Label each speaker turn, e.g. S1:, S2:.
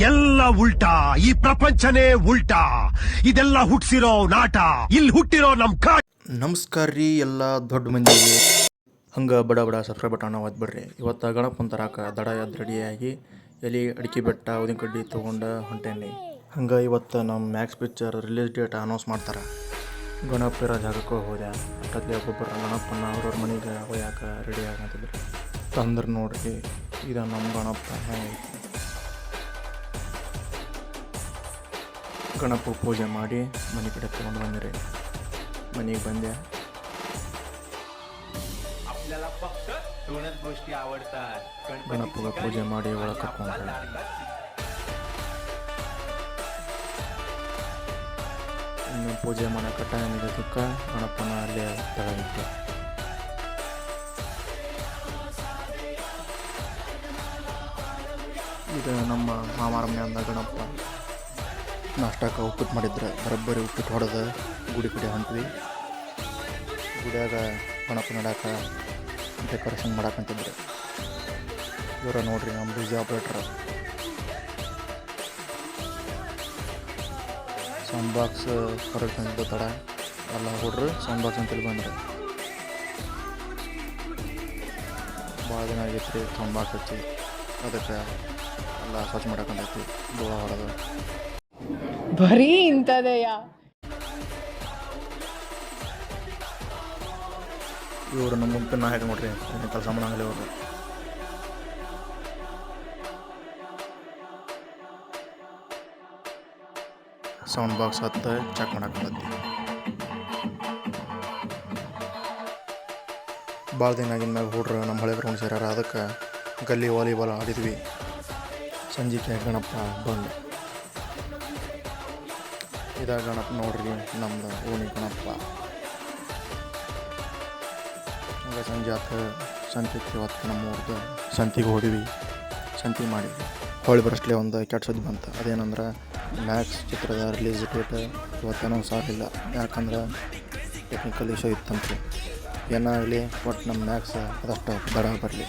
S1: ಎಲ್ಲ ಉಲ್ಟಾ, ಈ ಪ್ರಪಂಚನೇ ಉಲ್ಟಾ. ಇದೆಲ್ಲ ಹುಟ್ಸಿರೋ ನಾಟ, ಇಲ್ಲಿ ಹುಟ್ಟಿರೋ ನಮ್
S2: ನಮಸ್ಕಾರ ರೀ ಎಲ್ಲ ದೊಡ್ಡ ಮಂದಿಗೆ. ಹಂಗೆ ಬಡ ಸಬ್ಸ್ಕ್ರೈಬ್ ಬಟನ್ ಒತ್ಬಿಡ್ರಿ. ಇವತ್ತು ಗಣಪನ ತರಾಕ ದಡ ಎದ್ದು ರೆಡಿಯಾಗಿ ಎಲೆ ಅಡಿಕೆ ಬೆಟ್ಟ ಉದಿನ ಕಡ್ಡಿ ತೊಗೊಂಡು ಹೊಂಟೇನಿ. ಹಂಗೆ ಇವತ್ತು ನಮ್ಮ Max picture release date announce ಮಾಡ್ತಾರೆ. ಗಣಪ ಇರೋ ಜಾಗಕ್ಕೆ ಹೋದೆ. ಅಷ್ಟೊತ್ತಿಗೆ ಒಬ್ಬೊಬ್ಬರು ಗಣಪನ ಅವ್ರವ್ರ ಮನೆಗೆ ಒಯ್ಯಾಕೆ ರೆಡಿ ಆಗಂತಿದ್ರು. ತಂದ್ರೆ ನೋಡ್ರಿ, ಇದು ನಮ್ಮ ಗಣಪ ಹೆಂಗೈತಿ. ಗಣಪ ಪೂಜೆ ಮಾಡಿ ಮನೆ ಕಡೆ ತೊಗೊಂಡು ಬಂದಿರಿ. मनी बंद्या
S3: आपल्याला फक्त दोनच गोष्टी आवडतात.
S2: गणपतीला पूजा ಮಾಡಿ ಒಳಗೆ ಕರ್ಕೊಂಡ್ರೆ ಇನ್ನು ಪೂಜೆ ಮಾಡಕ್ಕೆ ಟೈಮ್ ಇರೋದಕ್ಕೆ ಗಣಪನ ಅಲ್ಲೇ ತಗೊಂಡಿದ್ದೆ. ಇದು ನಮ್ಮ ಮಾಮಾರ ಮನೆಯಿಂದ ಗಣಪ ನಾಷ್ಟಕ್ಕೆ ಉಪ್ಪಿಟ್ಟು ಮಾಡಿದ್ರೆ ಬರೋಬ್ಬರಿ ಉಪ್ಪಿಟ್ಟು ಹೊಡೆದು ಗುಡಿ ಕಡೆ ಹೊಂಟ್ವಿ. ಗುಡಿಯಾಗ ಗಣಪ ನಡಾಕ ಡೆಕೋರೇಷನ್ ಮಾಡಾಕಂತಿದ್ರು. ಇವರ ನೋಡ್ರಿ ನಮ್ಮ ಡಿಜೆ ಆಪ್ರೇಟ್ರ್. ಸೌಂಡ್ ಬಾಕ್ಸ್ ಹೊರಗೆ ತಂದಿದ್ದು ತಡ ಎಲ್ಲ ಹುಡ್ರು ಸೌಂಡ್ ಬಾಕ್ಸ್ ಅಂತೇಳಿ ಬಂದರು. ಭಾಳ ದಿನ ಆಗೈತೆ ರೀ ಸೌಂಡ್ ಬಾಕ್ಸ್ ಹಚ್ಚಿ. ಅದಕ್ಕೆ ಎಲ್ಲ ಸ್ವಚ್ಛ ಮಾಡಾಕಂತೈತಿ. ಧೂಳ ಹೊಡೆದು
S4: ಬರೀ ಇಂಥದೆಯ.
S2: ಇವರು ನಮ್ಮ ಗುಂಪಿನ ನಾಯಕ ನೋಡ್ರಿ, ಕೆಲಸ ಮಾಡಂಗಿಲ್ಲ ಇವರು. ಸೌಂಡ್ ಬಾಕ್ಸ್ ಹತ್ತು ಚೆಕ್ ಮಾಡಾಕಂತೈತಿ. ಭಾಳ ದಿನ ಆಗಿನ ಮ್ಯಾಗ ಹುಡ್ರು ನಮ್ಮ ಹಳೆ ಗ್ರೌಂಡ್ ಸೇರ್ಯಾರ. ಅದಕ್ಕೆ ಗಲ್ಲಿ ವಾಲಿಬಾಲ್ ಆಡಿದ್ವಿ. ಸಂಜಿಕೆ ಗಣಪ ಬಂದು ಇದ ಗಣಪ ನೋಡ್ರಿ ನಮ್ದು ಓಣಿ ಗಣಪ. ಹಂಗೆ ಸಂಜೆ ಆತ ಸಂತಿಗೆ ಇವತ್ತು ನಮ್ಮ ಊರ್ದು ಸಂತಿಗೆ ಹೋದ್ವಿ. ಸಂತಿ ಮಾಡಿದ್ವಿ. ಹೊಳ್ಳಿ ಬರಷ್ಟೇ ಒಂದು ಕೆಟ್ಟ ಸುದ್ದಿ ಬಂತು. ಅದೇನಂದ್ರೆ ಮ್ಯಾಕ್ಸ್ ಚಿತ್ರದ ರಿಲೀಸ್ ಡೇಟ್ ಇವತ್ತೇನೋ ಸಾರಿಲ್ಲ. ಯಾಕಂದ್ರೆ ಟೆಕ್ನಿಕಲ್ ಇಶ್ಯೂ ಇತ್ತಂತೆ. ಏನಾಗಲಿ ಒಟ್ಟು ನಮ್ಮ ಮ್ಯಾಕ್ಸ್ ಅದಷ್ಟು ದಡ ಬರಲಿ.